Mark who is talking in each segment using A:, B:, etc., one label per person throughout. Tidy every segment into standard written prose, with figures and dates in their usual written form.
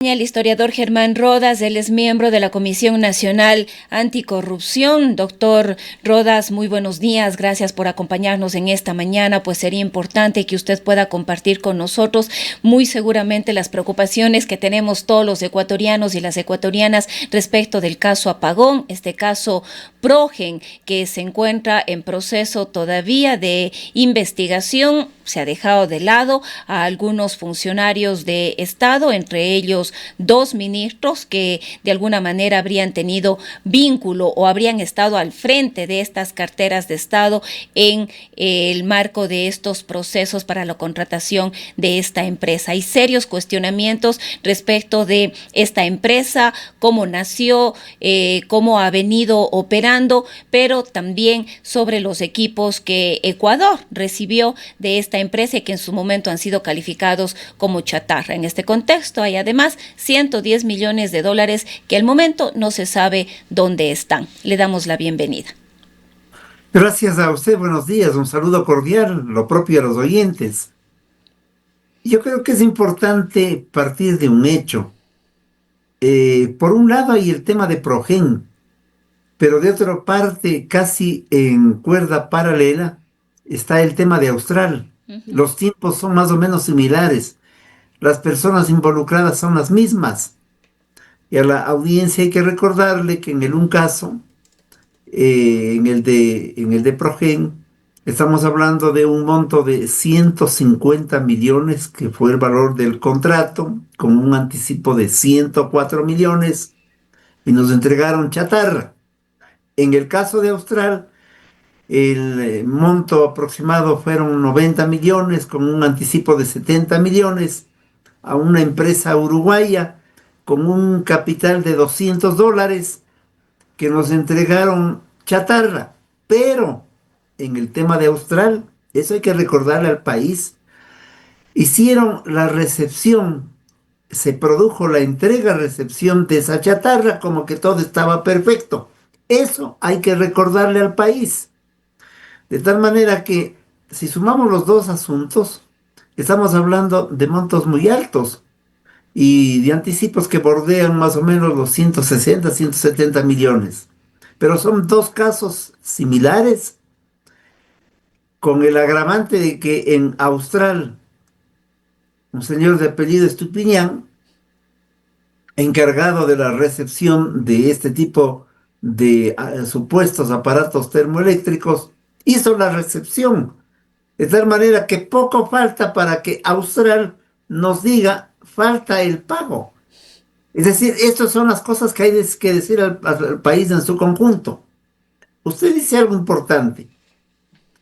A: El historiador Germán Rodas, él es miembro de la Comisión Nacional Anticorrupción. Doctor Rodas, muy buenos días, gracias por acompañarnos en esta mañana, pues sería importante que usted pueda compartir con nosotros muy seguramente las preocupaciones que tenemos todos los ecuatorianos y las ecuatorianas respecto del caso Apagón, este caso Progen, que se encuentra en proceso todavía de investigación. Se ha dejado de lado a algunos funcionarios de Estado, entre ellos dos ministros que de alguna manera habrían tenido vínculo o habrían estado al frente de estas carteras de Estado en el marco de estos procesos para la contratación de esta empresa. Hay serios cuestionamientos respecto de esta empresa, cómo nació, cómo ha venido operando, pero también sobre los equipos que Ecuador recibió de esta empresa y que en su momento han sido calificados como chatarra. En este contexto hay además 110 millones de dólares que al momento no se sabe dónde están. Le damos la bienvenida.
B: Gracias a usted, buenos días, un saludo cordial, lo propio a los oyentes. Yo creo que es importante partir de un hecho. Por un lado hay el tema de Progen, pero de otra parte, casi en cuerda paralela, está el tema de Austral. Los tiempos son más o menos similares, las personas involucradas son las mismas. Y a la audiencia hay que recordarle que en un caso, en el de Progen, estamos hablando de un monto de 150 millones, que fue el valor del contrato, con un anticipo de 104 millones, y nos entregaron chatarra. En el caso de Austral, el monto aproximado fueron 90 millones, con un anticipo de 70 millones, a una empresa uruguaya, con un capital de $200, que nos entregaron chatarra. Pero en el tema de Austral, eso hay que recordarle al país, hicieron la recepción, se produjo la entrega-recepción de esa chatarra como que todo estaba perfecto. Eso hay que recordarle al país. De tal manera que si sumamos los dos asuntos, estamos hablando de montos muy altos y de anticipos que bordean más o menos los 160, 170 millones. Pero son dos casos similares, con el agravante de que en Austral, un señor de apellido Estupiñán, encargado de la recepción de este tipo de supuestos aparatos termoeléctricos, hizo la recepción, de tal manera que poco falta para que Austral nos diga: falta el pago. Es decir, estas son las cosas que hay que decir al país en su conjunto. Usted dice algo importante.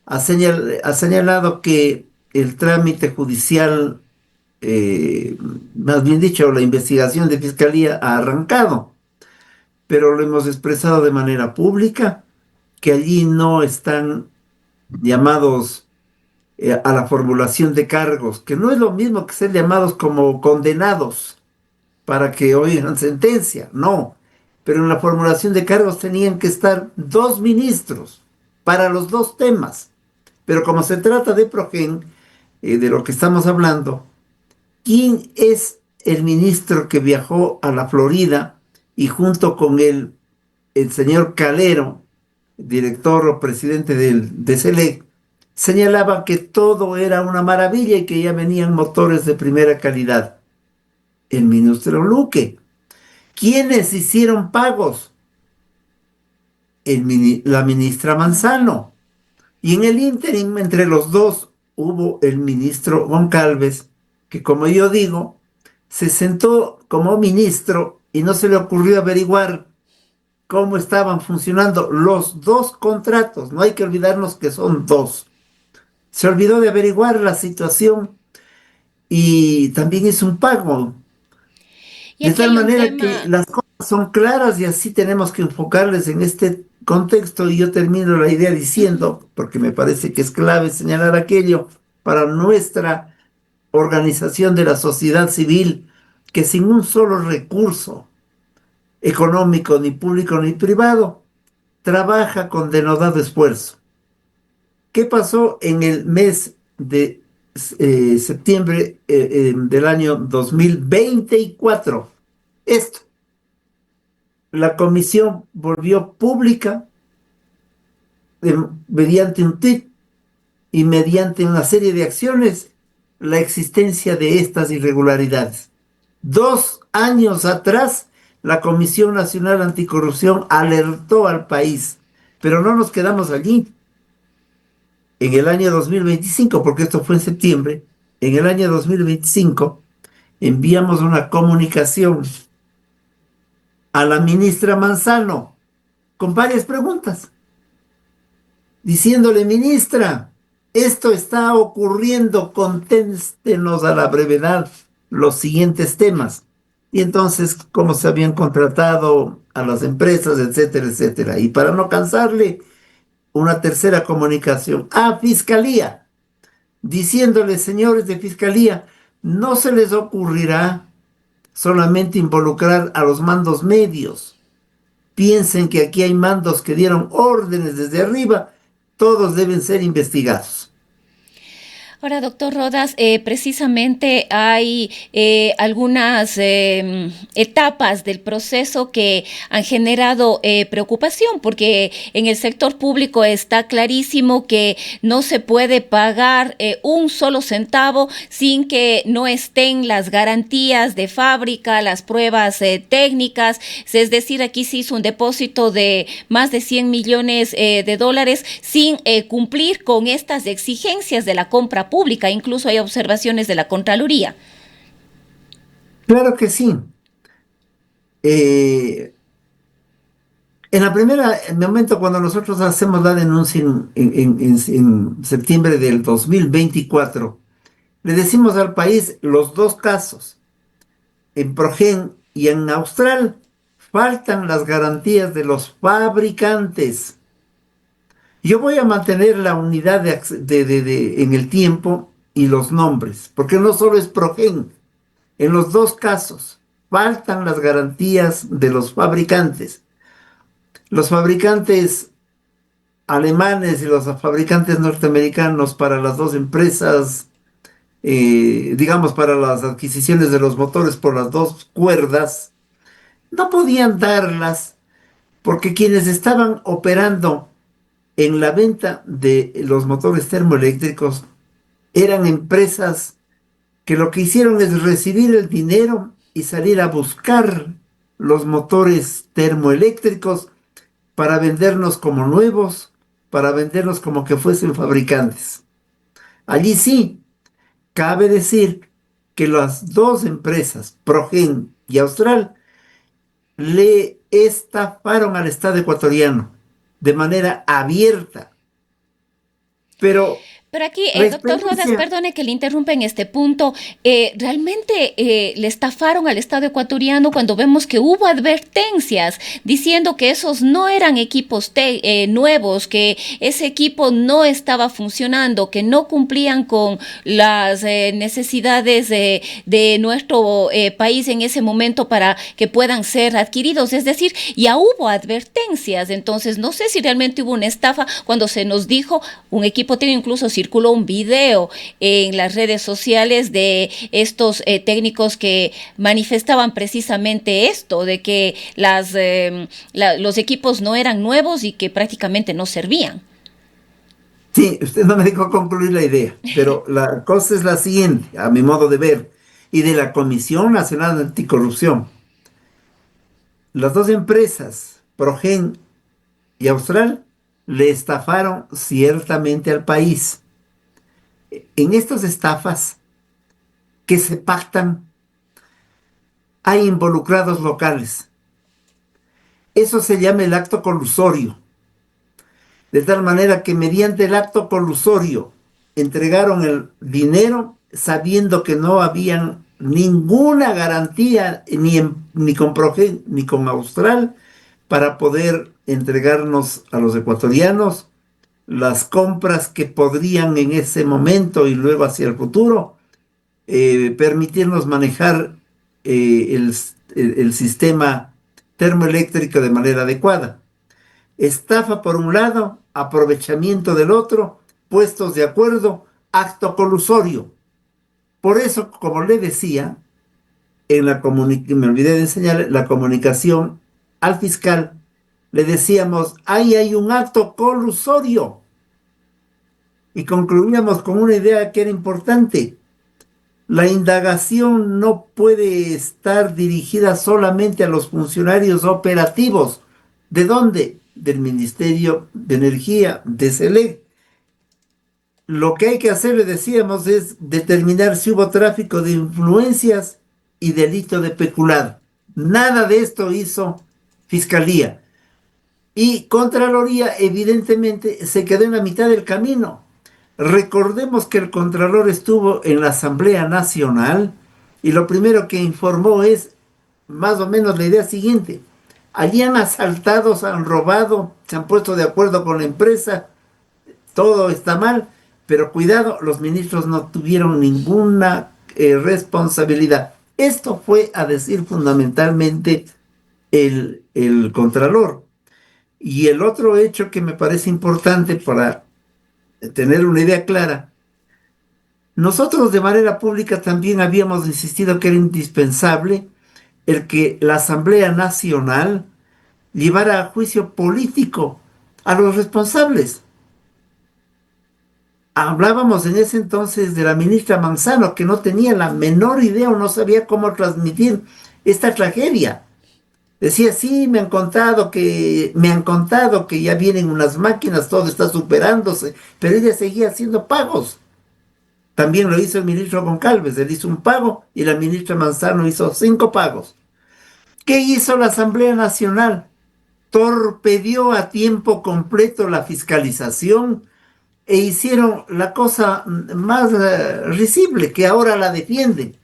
B: Ha señalado que el trámite judicial, más bien dicho, la investigación de fiscalía ha arrancado, pero lo hemos expresado de manera pública, que allí no están llamados a la formulación de cargos, que no es lo mismo que ser llamados como condenados para que oigan sentencia, no. Pero en la formulación de cargos tenían que estar dos ministros para los dos temas. Pero como se trata de Progen, de lo que estamos hablando, ¿quién es el ministro que viajó a la Florida y junto con el señor Calero, director o presidente de SELEC, señalaba que todo era una maravilla y que ya venían motores de primera calidad? El ministro Luque. ¿Quiénes hicieron pagos? La ministra Manzano. Y en el ínterin, entre los dos, hubo el ministro Goncalves, que, como yo digo, se sentó como ministro y no se le ocurrió averiguar cómo estaban funcionando los dos contratos. No hay que olvidarnos que son dos. Se olvidó de averiguar la situación y también hizo un pago.
A: Y
B: De
A: aquí
B: tal
A: hay un
B: manera que
A: tema.
B: las cosas son claras y así tenemos que enfocarles en este contexto. Y yo termino la idea diciendo, porque me parece que es clave señalar aquello para nuestra organización de la sociedad civil, que sin un solo recurso económico, ni público ni privado, trabaja con denodado esfuerzo. ¿Qué pasó en el mes de septiembre del año 2024. Esto, la comisión volvió pública mediante un tuit y mediante una serie de acciones la existencia de estas irregularidades. 2 años atrás, la Comisión Nacional Anticorrupción alertó al país, pero no nos quedamos allí. En el año 2025, porque esto fue en septiembre, en el año 2025 enviamos una comunicación a la ministra Manzano con varias preguntas, diciéndole: ministra, esto está ocurriendo, contéstenos a la brevedad los siguientes temas. Y entonces, cómo se habían contratado a las empresas, etcétera, etcétera. Y para no cansarle, una tercera comunicación a Fiscalía, diciéndole: señores de Fiscalía, no se les ocurrirá solamente involucrar a los mandos medios. Piensen que aquí hay mandos que dieron órdenes desde arriba, todos deben ser investigados.
A: Ahora, doctor Rodas, precisamente hay algunas etapas del proceso que han generado preocupación, porque en el sector público está clarísimo que no se puede pagar un solo centavo sin que no estén las garantías de fábrica, las pruebas técnicas. Es decir, aquí se hizo un depósito de más de 100 millones de dólares sin cumplir con estas exigencias de la compra pública. Incluso hay observaciones de la Contraloría.
B: Claro que sí. En la primera, en el momento cuando nosotros hacemos la denuncia en septiembre del 2024, le decimos al país los dos casos. En Progen y en Austral faltan las garantías de los fabricantes. Yo voy a mantener la unidad en el tiempo y los nombres, porque no solo es Progen. En los dos casos faltan las garantías de los fabricantes. Los fabricantes alemanes y los fabricantes norteamericanos para las dos empresas, digamos, para las adquisiciones de los motores por las dos cuerdas, no podían darlas porque quienes estaban operando en la venta de los motores termoeléctricos eran empresas que lo que hicieron es recibir el dinero y salir a buscar los motores termoeléctricos para vendernos como nuevos, para vendernos como que fuesen fabricantes. Allí sí, cabe decir que las dos empresas, Progen y Austral, le estafaron al Estado ecuatoriano de manera abierta. Pero
A: Pero aquí,
B: la
A: doctor Rodas,
B: experiencia,
A: perdone que le interrumpa en este punto, realmente le estafaron al Estado ecuatoriano cuando vemos que hubo advertencias diciendo que esos no eran equipos nuevos, que ese equipo no estaba funcionando, que no cumplían con las necesidades de nuestro país en ese momento para que puedan ser adquiridos. Es decir, ya hubo advertencias. Entonces, no sé si realmente hubo una estafa cuando se nos dijo un equipo técnico. Incluso circuló un video en las redes sociales de estos técnicos que manifestaban precisamente esto, de que los equipos no eran nuevos y que prácticamente no servían.
B: sí, usted no me dejó concluir la idea, pero la cosa es la siguiente, a mi modo de ver, y de la Comisión Nacional Anticorrupción. Las dos empresas, Progen y Austral, le estafaron ciertamente al país. En estas estafas que se pactan, hay involucrados locales. Eso se llama el acto colusorio. De tal manera que mediante el acto colusorio entregaron el dinero sabiendo que no habían ninguna garantía ni con Progen ni con Austral para poder entregarnos a los ecuatorianos las compras que podrían en ese momento y luego hacia el futuro permitirnos manejar el sistema termoeléctrico de manera adecuada. Estafa por un lado, aprovechamiento del otro, puestos de acuerdo acto colusorio. Por eso, como le decía, me olvidé de enseñarle la comunicación al fiscal, le decíamos, ahí hay un acto colusorio. Y concluíamos con una idea que era importante. La indagación no puede estar dirigida solamente a los funcionarios operativos. ¿De dónde? Del Ministerio de Energía, de SELEC. Lo que hay que hacer, le decíamos, es determinar si hubo tráfico de influencias y delito de peculado. Nada de esto hizo Fiscalía. Y Contraloría, evidentemente, se quedó en la mitad del camino. Recordemos que el Contralor estuvo en la Asamblea Nacional y lo primero que informó es más o menos la idea siguiente. Allí han asaltado, se han robado, se han puesto de acuerdo con la empresa, todo está mal, pero cuidado, los ministros no tuvieron ninguna responsabilidad. Esto fue a decir fundamentalmente el Contralor. Y el otro hecho que me parece importante para tener una idea clara, nosotros de manera pública también habíamos insistido que era indispensable el que la Asamblea Nacional llevara a juicio político a los responsables. Hablábamos en ese entonces de la ministra Manzano, que no tenía la menor idea o no sabía cómo transmitir esta tragedia. Decía, sí, me han contado que ya vienen unas máquinas, todo está superándose, pero ella seguía haciendo pagos. También lo hizo el ministro Goncalves, él hizo un pago y la ministra Manzano hizo 5 pagos. ¿Qué hizo la Asamblea Nacional? Torpedió a tiempo completo la fiscalización e hicieron la cosa más risible, que ahora la defienden.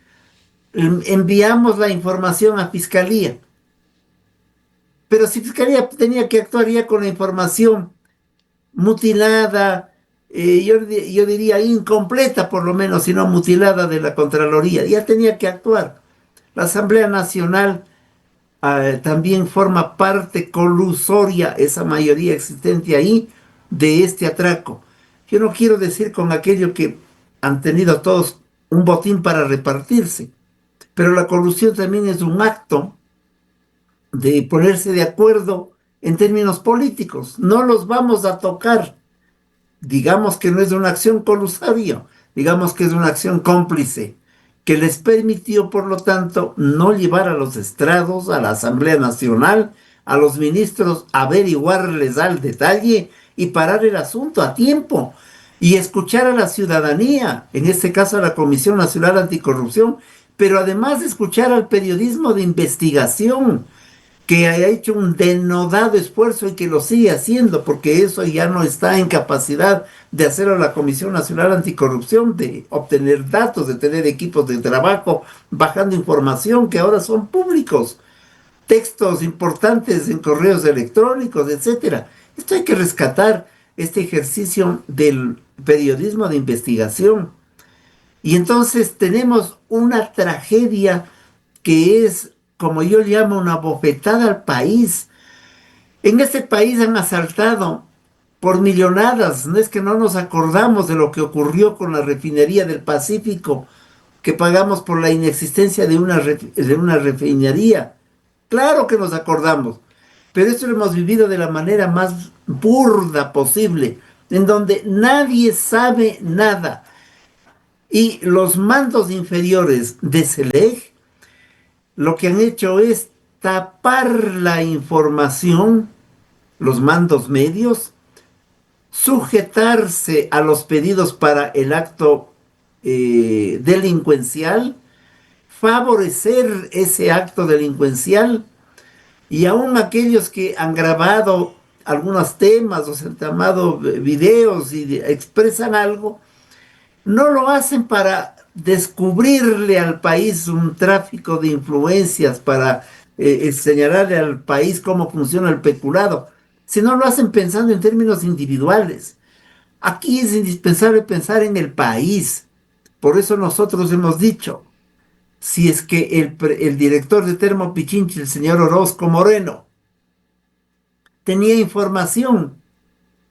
B: Enviamos la información a Fiscalía. Pero si Fiscalía tenía que actuar ya con la información mutilada, yo diría incompleta por lo menos, si no mutilada de la Contraloría, ya tenía que actuar. La Asamblea Nacional también forma parte colusoria, esa mayoría existente ahí, de este atraco. Yo no quiero decir con aquello que han tenido todos un botín para repartirse, pero la colusión también es un acto de ponerse de acuerdo en términos políticos. No los vamos a tocar. Digamos que no es una acción colusoria, digamos que es una acción cómplice, que les permitió, por lo tanto, no llevar a los estrados, a la Asamblea Nacional, a los ministros, averiguarles al detalle y parar el asunto a tiempo y escuchar a la ciudadanía, en este caso a la Comisión Nacional Anticorrupción, pero además escuchar al periodismo de investigación, que haya hecho un denodado esfuerzo y que lo sigue haciendo, porque eso ya no está en capacidad de hacerlo la Comisión Nacional Anticorrupción, de obtener datos, de tener equipos de trabajo, bajando información que ahora son públicos, textos importantes en correos electrónicos, etcétera. Esto hay que rescatar, este ejercicio del periodismo de investigación. Y entonces tenemos una tragedia que es, como yo llamo, una bofetada al país. En este país han asaltado por millonadas. No es que no nos acordamos de lo que ocurrió con la refinería del Pacífico, que pagamos por la inexistencia de una refinería. Claro que nos acordamos, pero esto lo hemos vivido de la manera más burda posible, en donde nadie sabe nada. Y los mandos inferiores de SELEC lo que han hecho es tapar la información, los mandos medios, sujetarse a los pedidos para el acto delincuencial, favorecer ese acto delincuencial, y aún aquellos que han grabado algunos temas o se han tomado videos y expresan algo, no lo hacen para descubrirle al país un tráfico de influencias, para señalarle al país cómo funciona el peculado, sino lo hacen pensando en términos individuales. Aquí es indispensable pensar en el país. Por eso nosotros hemos dicho, si es que el director de Termo Pichinchi, el señor Orozco Moreno, tenía información,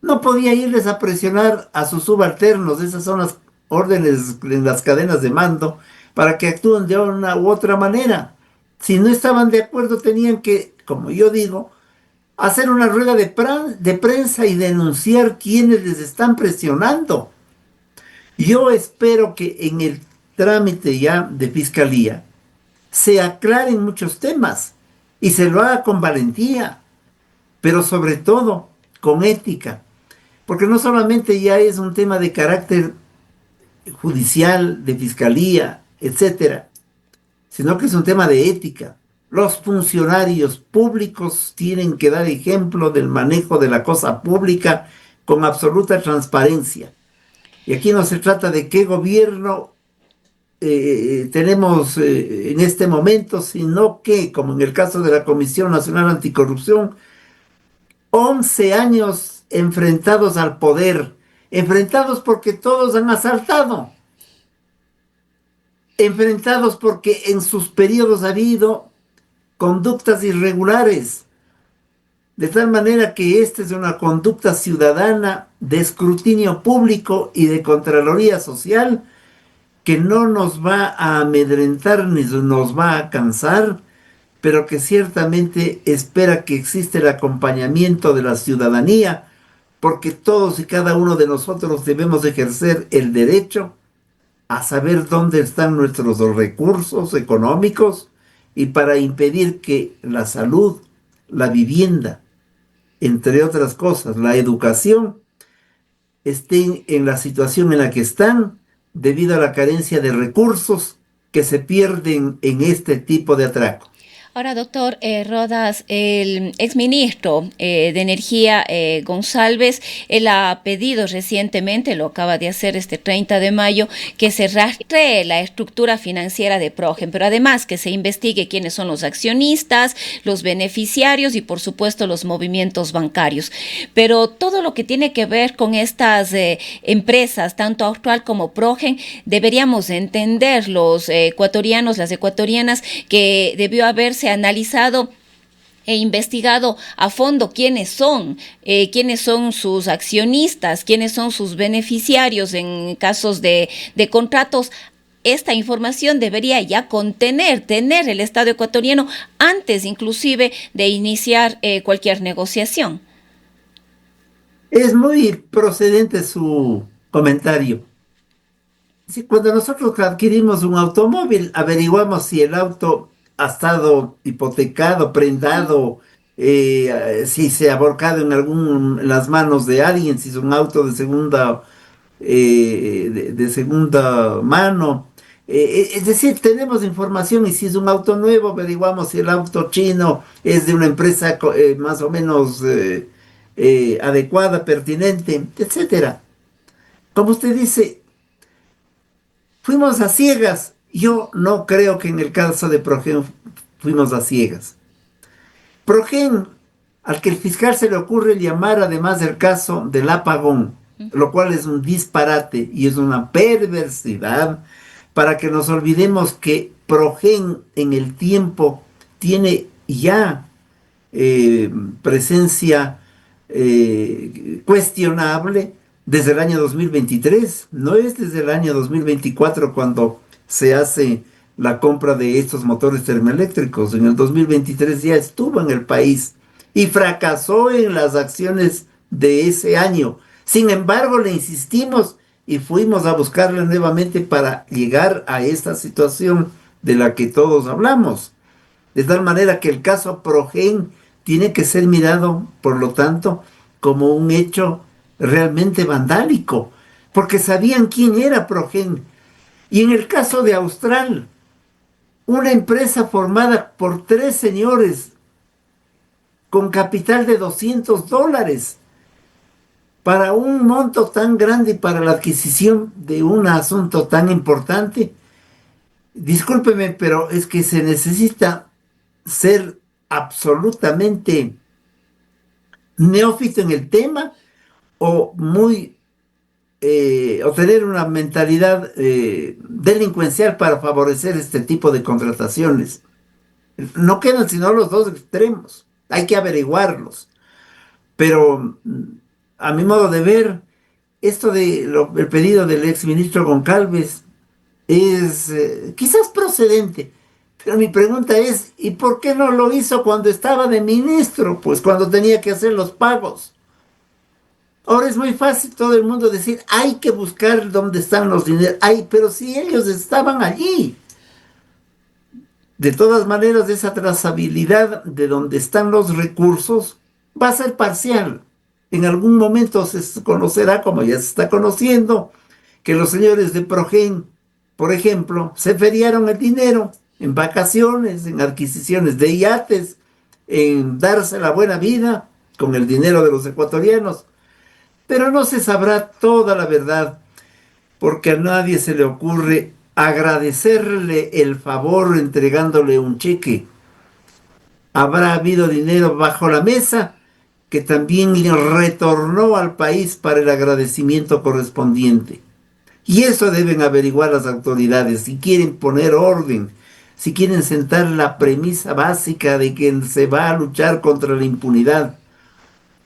B: no podía irles a presionar a sus subalternos. Esas son las órdenes en las cadenas de mando para que actúen de una u otra manera. Si no estaban de acuerdo, tenían que, como yo digo, hacer una rueda de prensa y denunciar quienes les están presionando. Yo espero que en el trámite ya de fiscalía se aclaren muchos temas y se lo haga con valentía, pero sobre todo con ética, porque no solamente ya es un tema de carácter judicial, de fiscalía, etcétera, sino que es un tema de ética. Los funcionarios públicos tienen que dar ejemplo del manejo de la cosa pública con absoluta transparencia. Y aquí no se trata de qué gobierno tenemos en este momento, sino que, como en el caso de la Comisión Nacional Anticorrupción, 11 años enfrentados al poder, enfrentados porque todos han asaltado, enfrentados porque en sus periodos ha habido conductas irregulares, de tal manera que esta es una conducta ciudadana de escrutinio público y de Contraloría Social que no nos va a amedrentar ni nos va a cansar, pero que ciertamente espera que exista el acompañamiento de la ciudadanía, porque todos y cada uno de nosotros debemos ejercer el derecho a saber dónde están nuestros recursos económicos y para impedir que la salud, la vivienda, entre otras cosas, la educación, estén en la situación en la que están debido a la carencia de recursos que se pierden en este tipo de atraco.
A: Ahora, doctor Rodas, el exministro de Energía, González, él ha pedido recientemente, lo acaba de hacer este 30 de mayo, que se rastree la estructura financiera de Progen, pero además que se investigue quiénes son los accionistas, los beneficiarios y, por supuesto, los movimientos bancarios. Pero todo lo que tiene que ver con estas empresas, tanto Austral como Progen, deberíamos entender los ecuatorianos, las ecuatorianas, que debió haberse analizado e investigado a fondo quiénes son sus accionistas, quiénes son sus beneficiarios en casos de contratos. Esta información debería ya tener el Estado ecuatoriano antes inclusive de iniciar cualquier negociación.
B: Es muy procedente su comentario. Sí, cuando nosotros adquirimos un automóvil, averiguamos si el auto ha estado hipotecado, prendado, si se ha volcado en las manos de alguien, si es un auto de de segunda mano. Es decir, tenemos información y si es un auto nuevo, averiguamos si el auto chino es de una empresa más o menos adecuada, pertinente, etcétera. Como usted dice, fuimos a ciegas. Yo no creo que en el caso de Progen fuimos a ciegas. Progen, al que el fiscal se le ocurre llamar además del caso del apagón, lo cual es un disparate y es una perversidad para que nos olvidemos que Progen en el tiempo tiene ya presencia cuestionable desde el año 2023. No es desde el año 2024 cuando se hace la compra de estos motores termoeléctricos. En el 2023 ya estuvo en el país y fracasó en las acciones de ese año. Sin embargo, le insistimos y fuimos a buscarla nuevamente para llegar a esta situación de la que todos hablamos. De tal manera que el caso Progen tiene que ser mirado, por lo tanto, como un hecho realmente vandálico, porque sabían quién era Progen. Y en el caso de Austral, una empresa formada por 3 señores con capital de $200 para un monto tan grande y para la adquisición de un asunto tan importante. Discúlpeme, pero es que se necesita ser absolutamente neófito en el tema o o tener una mentalidad delincuencial para favorecer este tipo de contrataciones. No quedan sino los dos extremos, hay que averiguarlos, pero a mi modo de ver, esto de el pedido del exministro Goncalves es quizás procedente, pero mi pregunta es, ¿y por qué no lo hizo cuando estaba de ministro? Pues cuando tenía que hacer los pagos. Ahora es muy fácil todo el mundo decir, hay que buscar dónde están los dineros. Ay, pero si ellos estaban allí. De todas maneras, esa trazabilidad de dónde están los recursos va a ser parcial. En algún momento se conocerá, como ya se está conociendo, que los señores de Progen, por ejemplo, se feriaron el dinero en vacaciones, en adquisiciones de yates, en darse la buena vida con el dinero de los ecuatorianos. Pero no se sabrá toda la verdad, porque a nadie se le ocurre agradecerle el favor entregándole un cheque. Habrá habido dinero bajo la mesa que también retornó al país para el agradecimiento correspondiente. Y eso deben averiguar las autoridades si quieren poner orden, si quieren sentar la premisa básica de que se va a luchar contra la impunidad.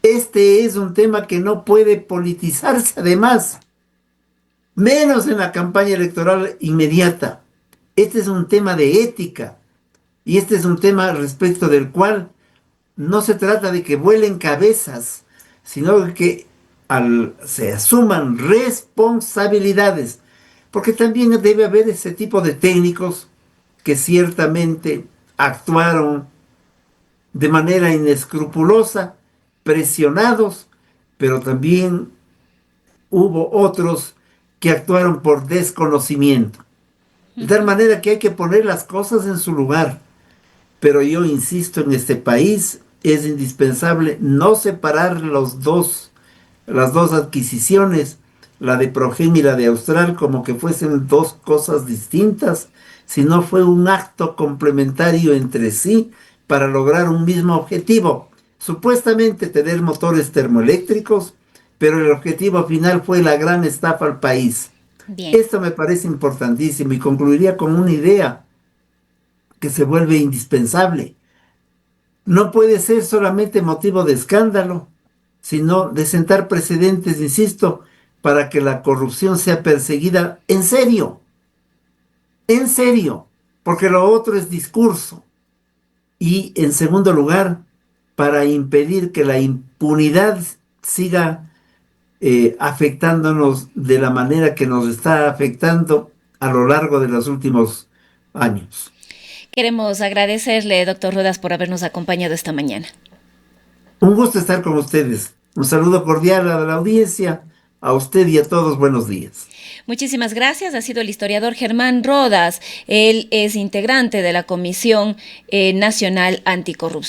B: Este es un tema que no puede politizarse además, menos en la campaña electoral inmediata. Este es un tema de ética y este es un tema respecto del cual no se trata de que vuelen cabezas, sino de que se asuman responsabilidades, porque también debe haber ese tipo de técnicos que ciertamente actuaron de manera inescrupulosa, presionados, pero también hubo otros que actuaron por desconocimiento. De tal manera que hay que poner las cosas en su lugar. Pero yo insisto, en este país es indispensable no separar las dos adquisiciones, la de Progen y la de Austral, como que fuesen dos cosas distintas, sino fue un acto complementario entre sí para lograr un mismo objetivo. Supuestamente tener motores termoeléctricos, pero el objetivo final fue la gran estafa al país.
A: Bien.
B: Esto me parece importantísimo y concluiría con una idea que se vuelve indispensable. No puede ser solamente motivo de escándalo, sino de sentar precedentes, insisto, para que la corrupción sea perseguida en serio, porque lo otro es discurso. Y en segundo lugar, para impedir que la impunidad siga afectándonos de la manera que nos está afectando a lo largo de los últimos años.
A: Queremos agradecerle, doctor Rodas, por habernos acompañado esta mañana.
B: Un gusto estar con ustedes. Un saludo cordial a la audiencia, a usted y a todos. Buenos días.
A: Muchísimas gracias. Ha sido el historiador Germán Rodas. Él es integrante de la Comisión Nacional Anticorrupción.